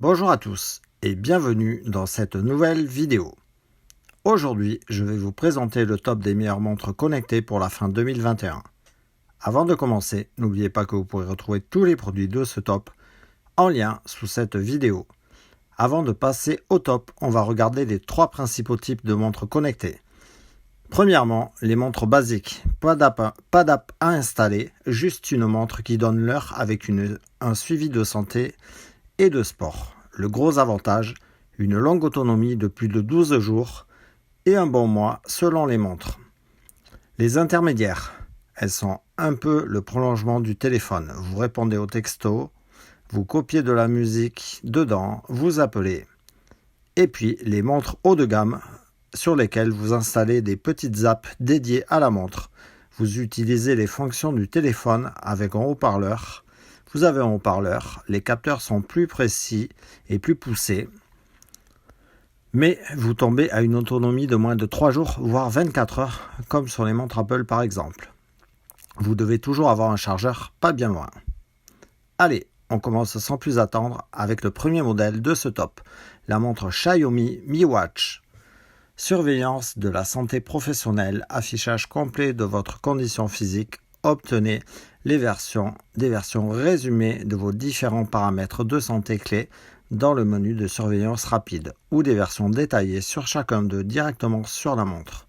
Bonjour à tous et bienvenue dans cette nouvelle vidéo. Aujourd'hui, je vais vous présenter le top des meilleures montres connectées pour la fin 2021. Avant de commencer, n'oubliez pas que vous pourrez retrouver tous les produits de ce top en lien sous cette vidéo. Avant de passer au top, on va regarder les trois principaux types de montres connectées. Premièrement, les montres basiques, pas d'app à installer, juste une montre qui donne l'heure avec un suivi de santé et de sport. Le gros avantage, une longue autonomie de plus de 12 jours et un bon mois selon les montres. Les intermédiaires, elles sont un peu le prolongement du téléphone. Vous répondez aux textos, vous copiez de la musique dedans, vous appelez. Et puis les montres haut de gamme sur lesquelles vous installez des petites apps dédiées à la montre. Vous utilisez les fonctions du téléphone avec un haut-parleur. Vous avez un haut-parleur, les capteurs sont plus précis et plus poussés, mais vous tombez à une autonomie de moins de 3 jours, voire 24 heures, comme sur les montres Apple par exemple. Vous devez toujours avoir un chargeur pas bien loin. Allez, on commence sans plus attendre avec le premier modèle de ce top, la montre Xiaomi Mi Watch. Surveillance de la santé professionnelle, affichage complet de votre condition physique, obtenez des versions résumées de vos différents paramètres de santé clés dans le menu de surveillance rapide ou des versions détaillées sur chacun d'eux directement sur la montre.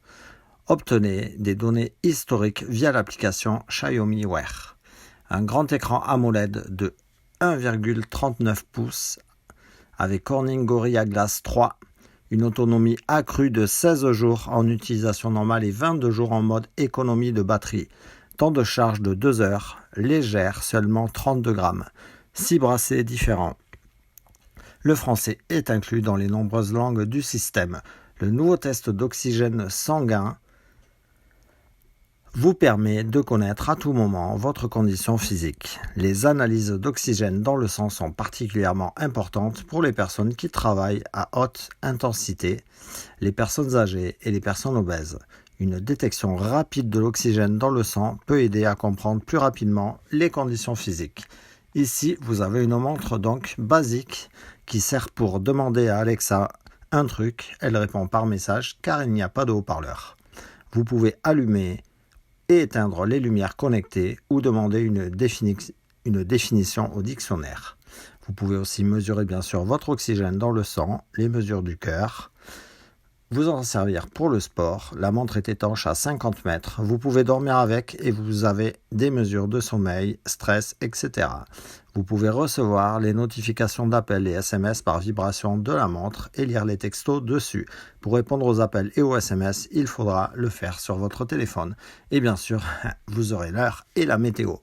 Obtenez des données historiques via l'application Xiaomi Wear. Un grand écran AMOLED de 1,39 pouces avec Corning Gorilla Glass 3, une autonomie accrue de 16 jours en utilisation normale et 22 jours en mode économie de batterie. Temps de charge de 2 heures, légère, seulement 32 grammes. 6 bracelets différents. Le français est inclus dans les nombreuses langues du système. Le nouveau test d'oxygène sanguin vous permet de connaître à tout moment votre condition physique. Les analyses d'oxygène dans le sang sont particulièrement importantes pour les personnes qui travaillent à haute intensité, les personnes âgées et les personnes obèses. Une détection rapide de l'oxygène dans le sang peut aider à comprendre plus rapidement les conditions physiques. Ici, vous avez une montre donc basique qui sert pour demander à Alexa un truc. Elle répond par message car il n'y a pas de haut-parleur. Vous pouvez allumer et éteindre les lumières connectées ou demander une définition au dictionnaire. Vous pouvez aussi mesurer bien sûr votre oxygène dans le sang, les mesures du cœur. Vous en servir pour le sport, la montre est étanche à 50 mètres, vous pouvez dormir avec et vous avez des mesures de sommeil, stress, etc. Vous pouvez recevoir les notifications d'appels et SMS par vibration de la montre et lire les textos dessus. Pour répondre aux appels et aux SMS, il faudra le faire sur votre téléphone. Et bien sûr, vous aurez l'heure et la météo.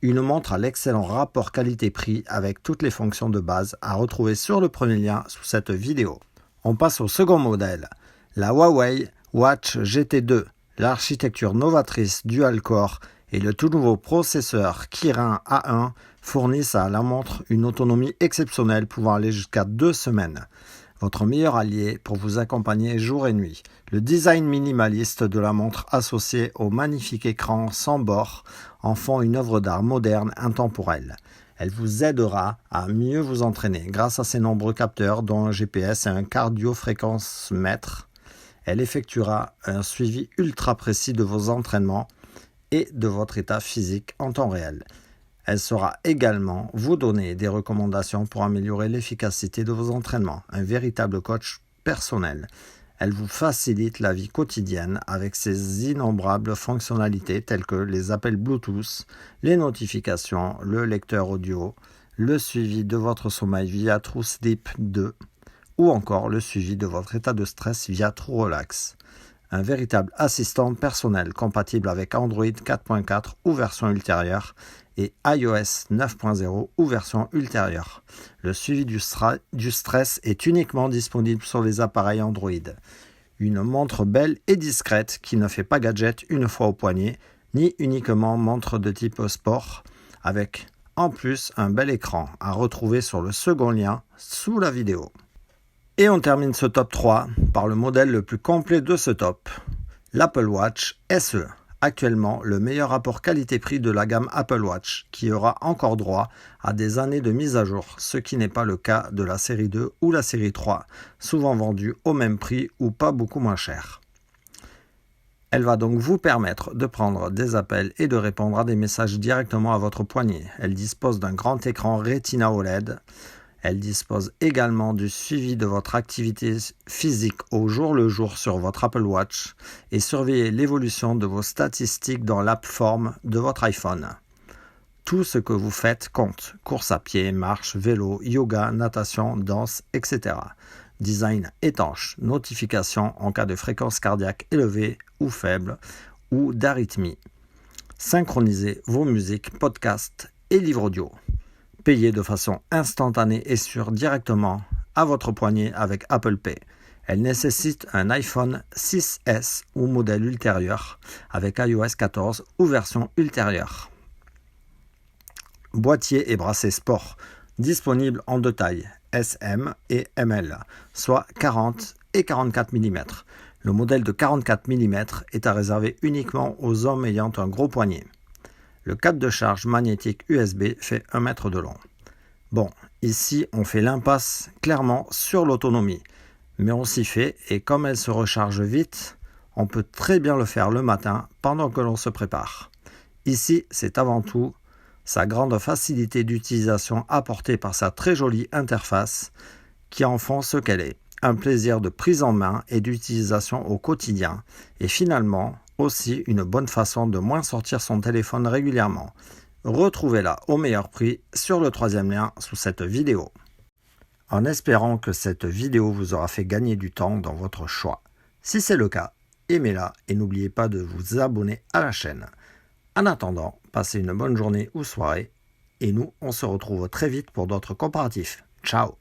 Une montre à l'excellent rapport qualité-prix avec toutes les fonctions de base à retrouver sur le premier lien sous cette vidéo. On passe au second modèle, la Huawei Watch GT2. L'architecture novatrice dual-core et le tout nouveau processeur Kirin A1 fournissent à la montre une autonomie exceptionnelle pouvant aller jusqu'à 2 semaines. Votre meilleur allié pour vous accompagner jour et nuit. Le design minimaliste de la montre associé au magnifique écran sans bord en font une œuvre d'art moderne intemporelle. Elle vous aidera à mieux vous entraîner grâce à ses nombreux capteurs dont un GPS et un cardio-fréquence-mètre. Elle effectuera un suivi ultra précis de vos entraînements et de votre état physique en temps réel. Elle saura également vous donner des recommandations pour améliorer l'efficacité de vos entraînements. Un véritable coach personnel. Elle vous facilite la vie quotidienne avec ses innombrables fonctionnalités telles que les appels Bluetooth, les notifications, le lecteur audio, le suivi de votre sommeil via True Sleep 2 ou encore le suivi de votre état de stress via True Relax. Un véritable assistant personnel compatible avec Android 4.4 ou version ultérieure et iOS 9.0 ou version ultérieure. Le suivi du stress est uniquement disponible sur les appareils Android. Une montre belle et discrète qui ne fait pas gadget une fois au poignet, ni uniquement montre de type sport, avec en plus un bel écran à retrouver sur le second lien sous la vidéo. Et on termine ce top 3 par le modèle le plus complet de ce top, l'Apple Watch SE. actuellement le meilleur rapport qualité-prix de la gamme Apple Watch, qui aura encore droit à des années de mise à jour, ce qui n'est pas le cas de la série 2 ou la série 3, souvent vendues au même prix ou pas beaucoup moins cher. Elle va donc vous permettre de prendre des appels et de répondre à des messages directement à votre poignet. Elle dispose d'un grand écran Retina OLED. Elle dispose également du suivi de votre activité physique au jour le jour sur votre Apple Watch et surveiller l'évolution de vos statistiques dans l'app Form de votre iPhone. Tout ce que vous faites compte. Course à pied, marche, vélo, yoga, natation, danse, etc. Design étanche, notification en cas de fréquence cardiaque élevée ou faible ou d'arythmie. Synchronisez vos musiques, podcasts et livres audio. Payez de façon instantanée et sûre directement à votre poignet avec Apple Pay. Elle nécessite un iPhone 6S ou modèle ultérieur avec iOS 14 ou version ultérieure. Boîtier et bracelet sport, disponible en deux tailles, SM et ML, soit 40 et 44 mm. Le modèle de 44 mm est à réserver uniquement aux hommes ayant un gros poignet. Le câble de charge magnétique USB fait 1 mètre de long. Bon, ici on fait l'impasse clairement sur l'autonomie, mais on s'y fait et comme elle se recharge vite, on peut très bien le faire le matin pendant que l'on se prépare. Ici, c'est avant tout sa grande facilité d'utilisation apportée par sa très jolie interface qui en font ce qu'elle est, un plaisir de prise en main et d'utilisation au quotidien, et finalement aussi une bonne façon de moins sortir son téléphone régulièrement. Retrouvez-la au meilleur prix sur le 3e lien sous cette vidéo. En espérant que cette vidéo vous aura fait gagner du temps dans votre choix. Si c'est le cas, aimez-la et n'oubliez pas de vous abonner à la chaîne. En attendant, passez une bonne journée ou soirée et nous, on se retrouve très vite pour d'autres comparatifs. Ciao!